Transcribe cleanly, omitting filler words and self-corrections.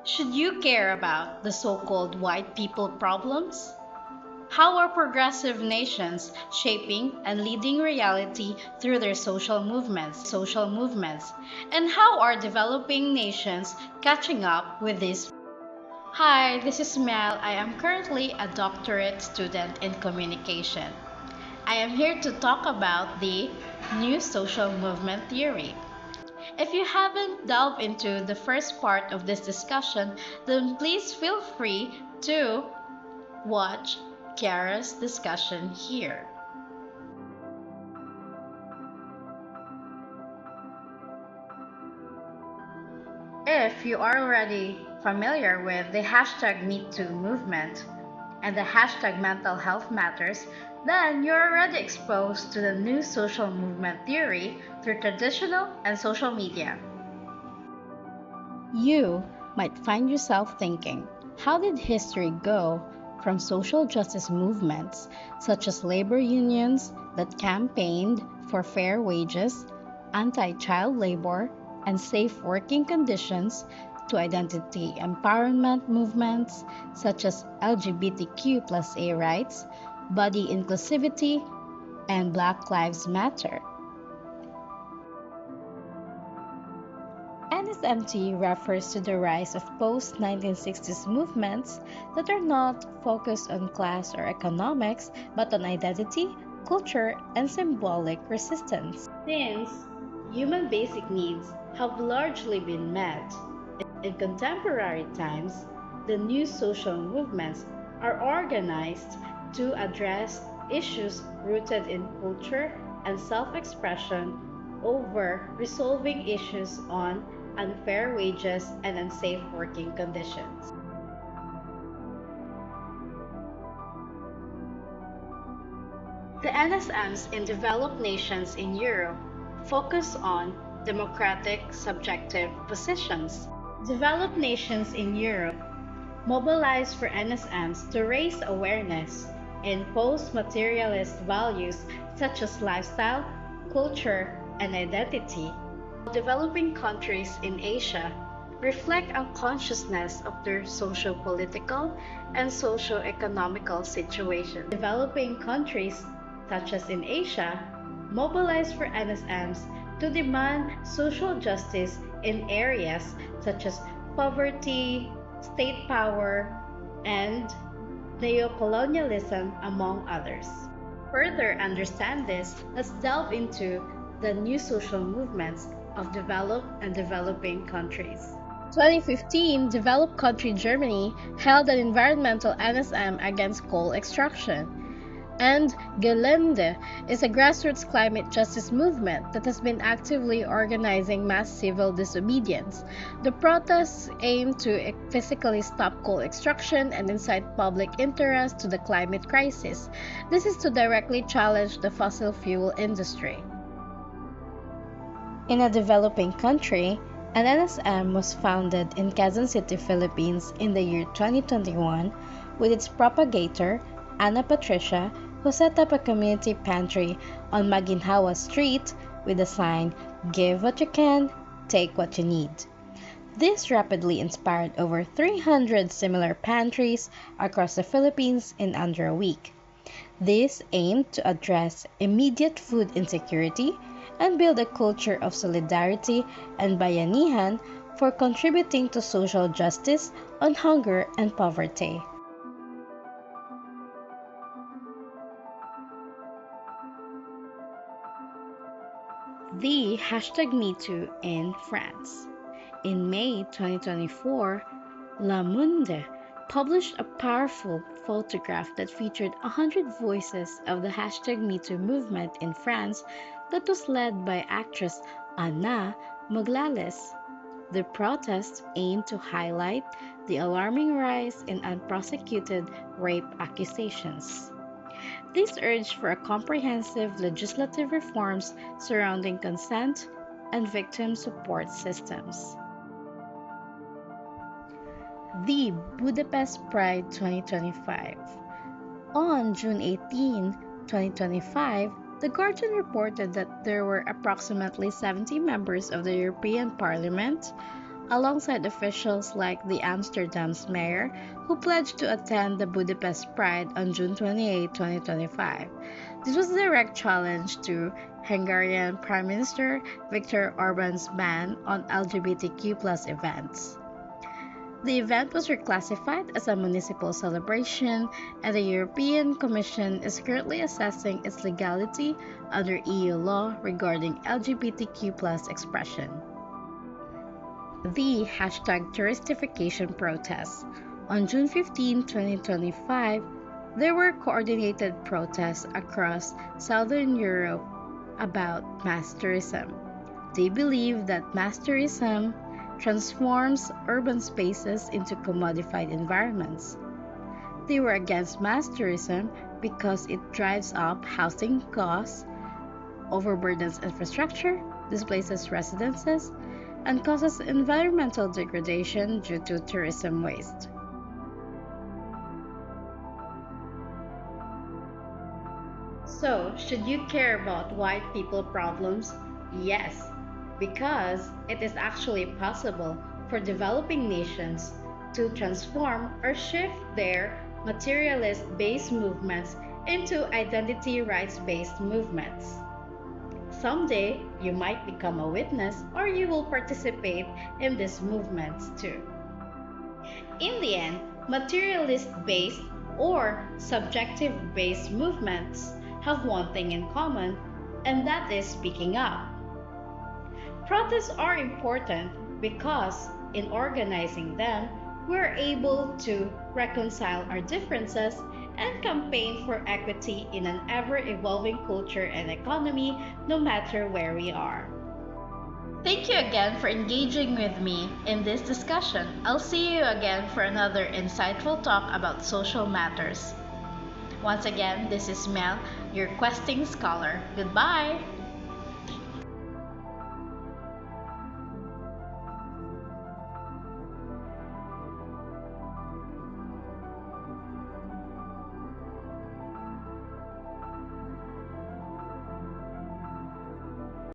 Should you care about the so-called white people problems? How are progressive nations shaping and leading reality through their social movements? And how are developing nations catching up with this? Hi, this is Mel. I am currently a doctorate student in communication. I am here to talk about the new social movement theory. If you haven't delved into the first part of this discussion, then please feel free to watch Kiara's discussion here. If you are already familiar with the hashtag #MeToo movement and the hashtag mental health matters, then you're already exposed to the new social movement theory through traditional and social media. You might find yourself thinking, how did history go from social justice movements such as labor unions that campaigned for fair wages, anti-child labor, and safe working conditions to identity empowerment movements such as LGBTQ+A rights, body inclusivity, and Black Lives Matter? NSMT refers to the rise of post-1960s movements that are not focused on class or economics but on identity, culture, and symbolic resistance. Since human basic needs have largely been met, in contemporary times, the new social movements are organized to address issues rooted in culture and self-expression over resolving issues on unfair wages and unsafe working conditions. The NSMs in developed nations in Europe focus on democratic subjective positions. Developed nations in Europe mobilize for NSMs to raise awareness in post-materialist values such as lifestyle, culture, and identity. Developing countries in Asia reflect on consciousness of their socio-political and socio-economical situation. Developing countries, such as in Asia, mobilize for NSMs to demand social justice in areas such as poverty, state power, and neocolonialism, among others. Further understand this, let's delve into the new social movements of developed and developing countries. 2015, developed country Germany held an environmental NSM against coal extraction. And Gelände is a grassroots climate justice movement that has been actively organizing mass civil disobedience. The protests aim to physically stop coal extraction and incite public interest to the climate crisis. This is to directly challenge the fossil fuel industry. In a developing country, an NSM was founded in Quezon City, Philippines in the year 2021 with its propagator, Ana Patricia, who set up a community pantry on Maginhawa Street with the sign, "Give what you can, take what you need." This rapidly inspired over 300 similar pantries across the Philippines in under a week. This aimed to address immediate food insecurity and build a culture of solidarity and bayanihan for contributing to social justice on hunger and poverty. The hashtag #MeToo in France. In May 2024, Le Monde published a powerful photograph that featured 100 voices of the hashtag #MeToo movement in France that was led by actress Anna Moglales. The protest aimed to highlight the alarming rise in unprosecuted rape accusations. This urged for a comprehensive legislative reforms surrounding consent and victim support systems. The Budapest Pride 2025. On June 18, 2025, The Guardian reported that there were approximately 70 members of the European Parliament, alongside officials like the Amsterdam's mayor, who pledged to attend the Budapest Pride on June 28, 2025. This was a direct challenge to Hungarian Prime Minister Viktor Orban's ban on LGBTQ+ events. The event was reclassified as a municipal celebration, and the European Commission is currently assessing its legality under EU law regarding LGBTQ+ expression. The #touristification protests. On June 15, 2025, there were coordinated protests across Southern Europe about mass tourism. They believe that mass tourism transforms urban spaces into commodified environments. They were against mass tourism because it drives up housing costs, overburdens infrastructure, displaces residences, and causes environmental degradation due to tourism waste. So, should you care about white people problems? Yes, because it is actually possible for developing nations to transform or shift their materialist based movements into identity rights based movements. Someday, you might become a witness or you will participate in these movements too. In the end, materialist based or subjective based movements have one thing in common, and that is speaking up. Protests are important because, in organizing them, we're able to reconcile our differences and campaign for equity in an ever evolving culture and economy, no matter where we are. Thank you again for engaging with me in this discussion. I'll see you again for another insightful talk about social matters. Once again, this is Mel, your questing scholar. Goodbye!